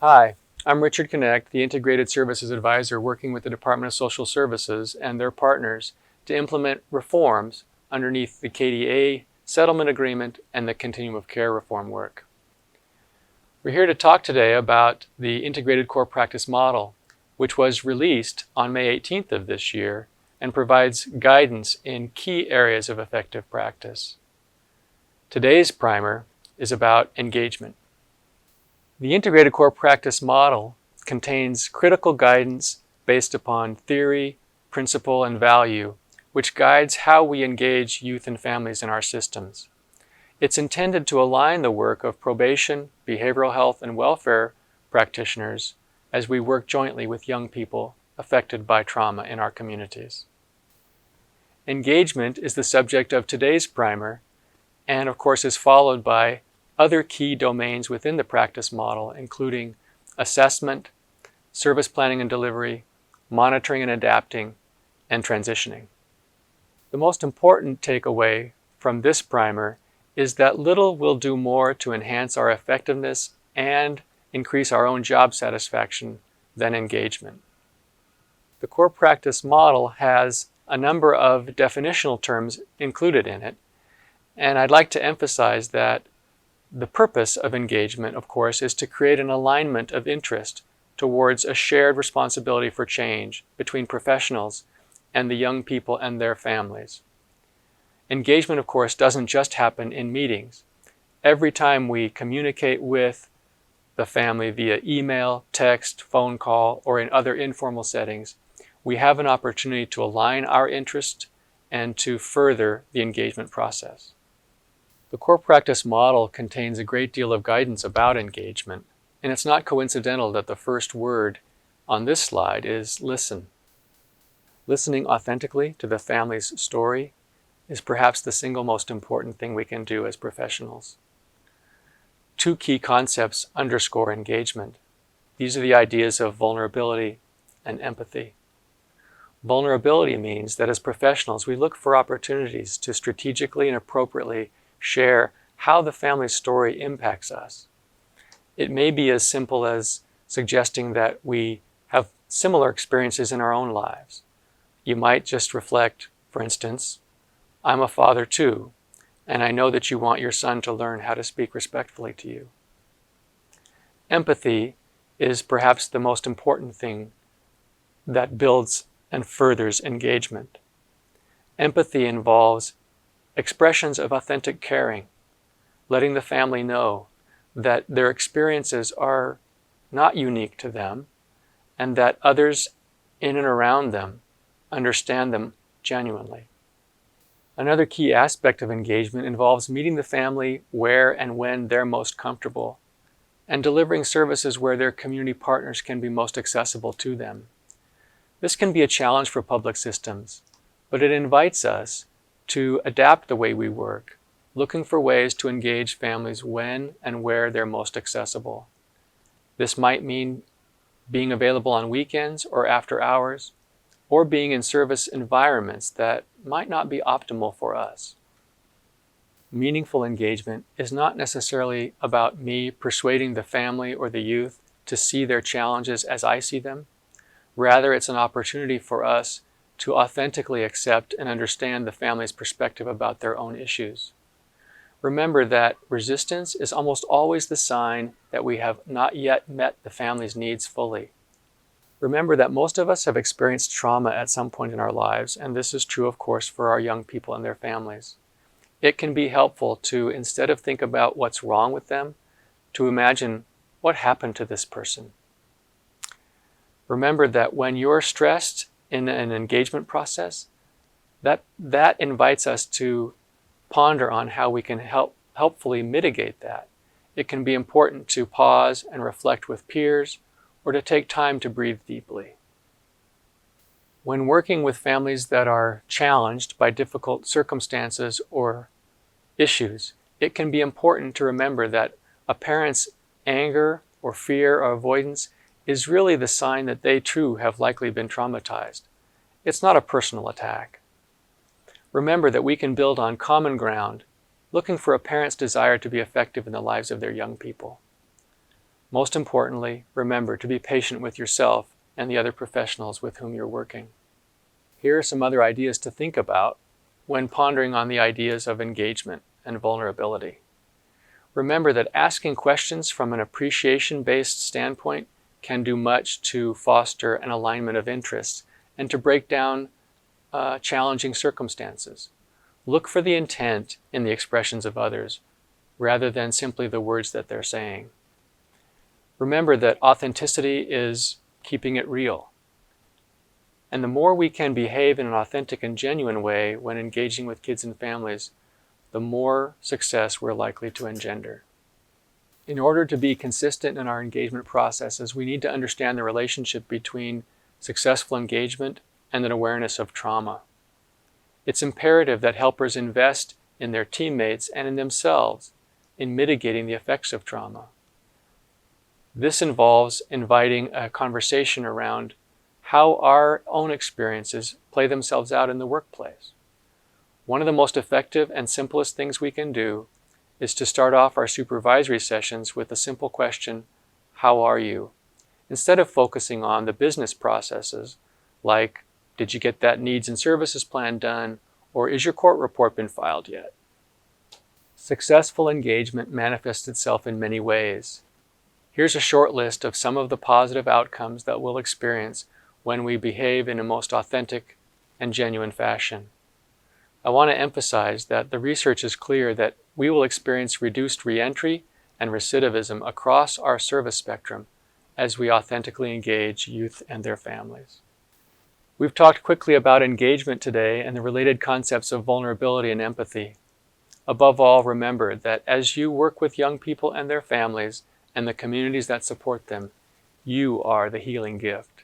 Hi, I'm Richard Connect, the Integrated Services Advisor working with the Department of Social Services and their partners to implement reforms underneath the KDA Settlement Agreement and the Continuum of Care reform work. We're here to talk today about the Integrated Core Practice Model, which was released on May 18th of this year and provides guidance in key areas of effective practice. Today's primer is about engagement. The Integrated Core Practice Model contains critical guidance based upon theory, principle, and value, which guides how we engage youth and families in our systems. It's intended to align the work of probation, behavioral health, and welfare practitioners as we work jointly with young people affected by trauma in our communities. Engagement is the subject of today's primer and, of course, is followed by other key domains within the practice model, including assessment, service planning and delivery, monitoring and adapting, and transitioning. The most important takeaway from this primer is that little will do more to enhance our effectiveness and increase our own job satisfaction than engagement. The core practice model has a number of definitional terms included in it, and I'd like to emphasize that the purpose of engagement, of course, is to create an alignment of interest towards a shared responsibility for change between professionals and the young people and their families. Engagement, of course, doesn't just happen in meetings. Every time we communicate with the family via email, text, phone call, or in other informal settings, we have an opportunity to align our interest and to further the engagement process. The core practice model contains a great deal of guidance about engagement, and it's not coincidental that the first word on this slide is listen. Listening authentically to the family's story is perhaps the single most important thing we can do as professionals. Two key concepts underscore engagement. These are the ideas of vulnerability and empathy. Vulnerability means that as professionals, we look for opportunities to strategically and appropriately share how the family's story impacts us. It may be as simple as suggesting that we have similar experiences in our own lives. You might just reflect, for instance, I'm a father too, and I know that you want your son to learn how to speak respectfully to you. Empathy is perhaps the most important thing that builds and furthers engagement. Empathy involves expressions of authentic caring, letting the family know that their experiences are not unique to them and that others in and around them understand them genuinely. Another key aspect of engagement involves meeting the family where and when they're most comfortable and delivering services where their community partners can be most accessible to them. This can be a challenge for public systems, but it invites us to adapt the way we work, looking for ways to engage families when and where they're most accessible. This might mean being available on weekends or after hours, or being in service environments that might not be optimal for us. Meaningful engagement is not necessarily about me persuading the family or the youth to see their challenges as I see them. Rather, it's an opportunity for us to authentically accept and understand the family's perspective about their own issues. Remember that resistance is almost always the sign that we have not yet met the family's needs fully. Remember that most of us have experienced trauma at some point in our lives, and this is true, of course, for our young people and their families. It can be helpful to, instead of think about what's wrong with them, to imagine what happened to this person. Remember that when you're stressed in an engagement process, that invites us to ponder on how we can helpfully mitigate that. It can be important to pause and reflect with peers or to take time to breathe deeply. When working with families that are challenged by difficult circumstances or issues, it can be important to remember that a parent's anger or fear or avoidance is really the sign that they too have likely been traumatized. It's not a personal attack. Remember that we can build on common ground, looking for a parent's desire to be effective in the lives of their young people. Most importantly, remember to be patient with yourself and the other professionals with whom you're working. Here are some other ideas to think about when pondering on the ideas of engagement and vulnerability. Remember that asking questions from an appreciation-based standpoint can do much to foster an alignment of interests and to break down challenging circumstances. Look for the intent in the expressions of others rather than simply the words that they're saying. Remember that authenticity is keeping it real. And the more we can behave in an authentic and genuine way when engaging with kids and families, the more success we're likely to engender. In order to be consistent in our engagement processes, we need to understand the relationship between successful engagement and an awareness of trauma. It's imperative that helpers invest in their teammates and in themselves in mitigating the effects of trauma. This involves inviting a conversation around how our own experiences play themselves out in the workplace. One of the most effective and simplest things we can do is to start off our supervisory sessions with the simple question, "How are you?" instead of focusing on the business processes like, "Did you get that needs and services plan done?" or "Is your court report been filed yet?" Successful engagement manifests itself in many ways. Here's a short list of some of the positive outcomes that we'll experience when we behave in a most authentic and genuine fashion. I want to emphasize that the research is clear that we will experience reduced reentry and recidivism across our service spectrum as we authentically engage youth and their families. We've talked quickly about engagement today and the related concepts of vulnerability and empathy. Above all, remember that as you work with young people and their families and the communities that support them, you are the healing gift.